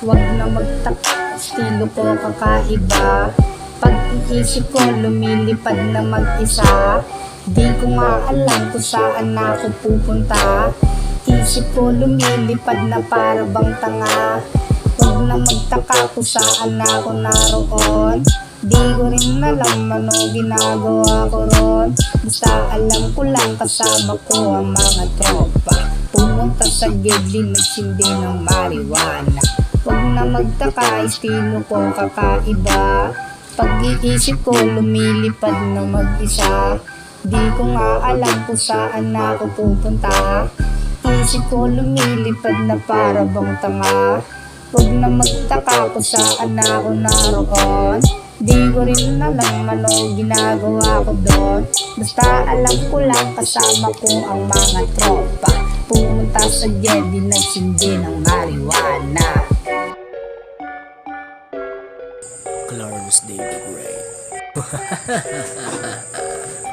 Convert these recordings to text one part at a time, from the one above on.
Wag na magtaka, estilo ko kakaiba. Pag-iisip ko lumilipad na mag-isa. Di ko nga alam kung saan ako pupunta. Isip ko lumilipad na para bang tanga. Wag na magtaka kung saan ako naroon. Di ko rin alam ano ginagawa ko ron. Basta alam ko lang kasama ko ang mga tropa. Pumunta sa gedli, nagsindi ng marijuana. Wag na magtaka, estilo ko kakaiba. Pag-iisip ko lumilipad na mag-isa. Di ko nga alam kung saan ako pupunta. Isip ko lumilipad na para bang tanga. Wag na magtaka kung saan ako naroon. Di ko rin alam ano ginagawa ko doon. Basta alam ko lang kasama ko ang mga tropa. Pumunta sa Jedi, nagsindi ng marijuana. Clarence David Gray.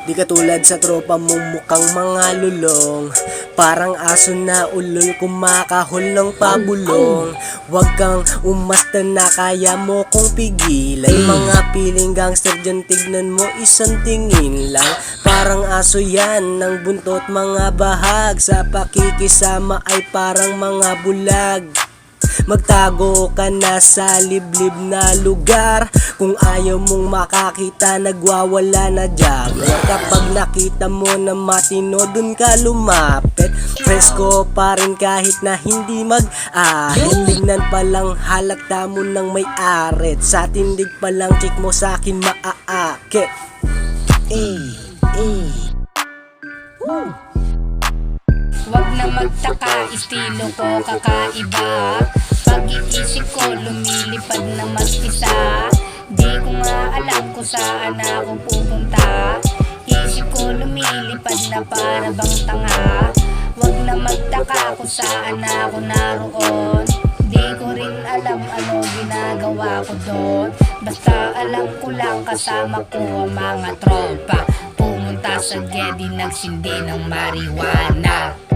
Di katulad sa tropa mo mukhang mga lulong. Parang aso na ulol kumakahol ng pabulong. Huwag kang umasta na kaya mo kong pigilan. Mga piling gangster dyan, tignan mo isang tingin lang. Parang aso yan ng buntot mga bahag. Sa pakikisama ay parang mga bulag. Magtago ka na sa liblib na lugar. Kung ayaw mong makakita, nagwawala na jaguar. Kapag nakita mo na matino, dun ka lumapit. Fresco pa rin kahit na hindi mag-ahit. Tignan pa lang halata mo ng may arit. Sa tindig pa lang chick mo sa'kin maaakit. Wag na magtaka, estilo ko kakaiba. Pag-iisip ko lumilipad na mag-isa. Di ko nga alam kung saan ako pupunta. Isip ko lumilipad na para bang tanga. Wag na magtaka kung saan ako naroon. Di ko rin alam ano ginagawa ko doon. Basta alam ko lang kasama ko ang mga tropa. Pumunta sa Jedi, nagsindi ng marijuana.